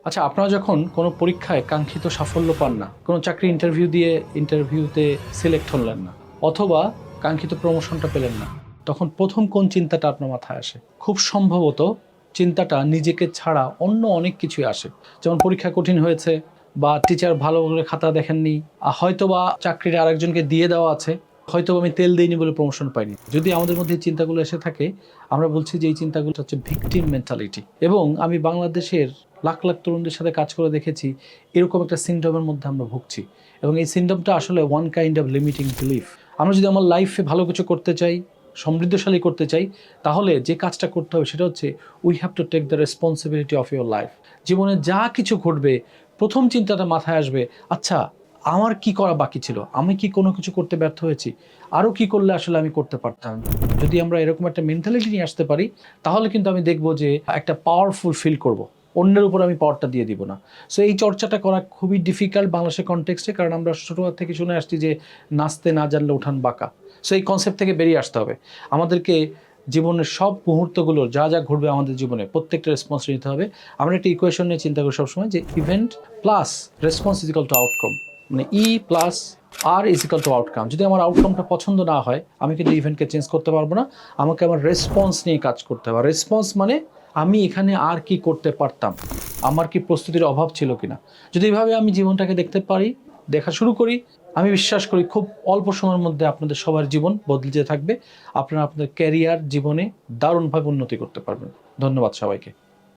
আচ্ছা, আপনারা যখন কোনো পরীক্ষায় কাঙ্ক্ষিত সাফল্য পান না, কোনো চাকরি ইন্টারভিউ দিয়ে ইন্টারভিউতে সিলেক্ট হলেন না, অথবা কাঙ্ক্ষিত প্রমোশনটা পেলেন না, তখন প্রথম কোন চিন্তাটা আপনার মাথায় আসে? খুব সম্ভবত চিন্তাটা নিজেকে ছাড়া অন্য অনেক কিছুই আসে। যেমন পরীক্ষা কঠিন হয়েছে, বা টিচার ভালো করে খাতা দেখেননি, হয়তোবা চাকরিটা আরেকজনকে দিয়ে দেওয়া আছে, হয়তো আমি তেল দিইনি বলে প্রমোশন পাইনি। যদি আমাদের মধ্যে এই চিন্তাগুলো এসে থাকে, আমরা বলছি যে এই চিন্তাগুলো হচ্ছে ভিকটিম মেন্টালিটি। এবং আমি বাংলাদেশের লাখ লাখ তরুণদের সাথে কাজ করে দেখেছি এরকম একটা সিনড্রোমের মধ্যে আমরা ভুগছি। এবং এই সিনড্রোমটা আসলে one kind of limiting belief. আমরা যদি আমার লাইফে ভালো কিছু করতে চাই, সমৃদ্ধশালী করতে চাই, তাহলে যে কাজটা করতে হবে সেটা হচ্ছে we have to take the responsibility of your life. জীবনে যা কিছু ঘটবে, প্রথম চিন্তাটা মাথায় আসবে, আচ্ছা আমার কি করা বাকি ছিল, আমি কি কোনো কিছু করতে ব্যর্থ হয়েছি, আরও কি করলে আসলে আমি করতে পারতাম। যদি আমরা এরকম একটা মেন্টালিটি নিয়ে আসতে পারি, তাহলে কিন্তু আমি দেখব যে একটা পাওয়ারফুল ফিল করব, অন্যের উপর আমি পাওয়ারটা দিয়ে দিব না। সো এই চর্চাটা করা খুবই ডিফিকাল্ট বাংলাদেশের কনটেক্সটে, কারণ আমরা ছোটোবেলা থেকে শুনে আসছি যে নাচতে না জানলে উঠান বাঁকা। সো এই কনসেপ্ট থেকে বেরিয়ে আসতে হবে আমাদেরকে। জীবনের সব মুহূর্তগুলোর যা যা ঘটবে আমাদের জীবনে প্রত্যেকটা রেসপন্স নিতে হবে। আমরা একটা ইকুয়েশন নিয়ে চিন্তা করি সবসময় যে event plus response is equal to outcome, মানে E plus R is equal to outcome. যদি আমার আউটকামটা পছন্দ না হয়, আমি কিন্তু ইভেন্টকে চেঞ্জ করতে পারবো না। আমাকে আমার রেসপন্স নিয়ে কাজ করতে হবে। রেসপন্স মানে আমি এখানে আর কি করতে পারতাম, আমার কি প্রস্তুতির অভাব ছিল কিনা। যদি এইভাবে আমি জীবনটাকে দেখতে পারি, দেখা শুরু করি, আমি বিশ্বাস করি খুব অল্প সময়ের মধ্যে আপনাদের সবার জীবন বদলে থাকবে। আপনারা আপনাদের ক্যারিয়ার জীবনে দারুণভাবে উন্নতি করতে পারবেন। ধন্যবাদ সবাইকে।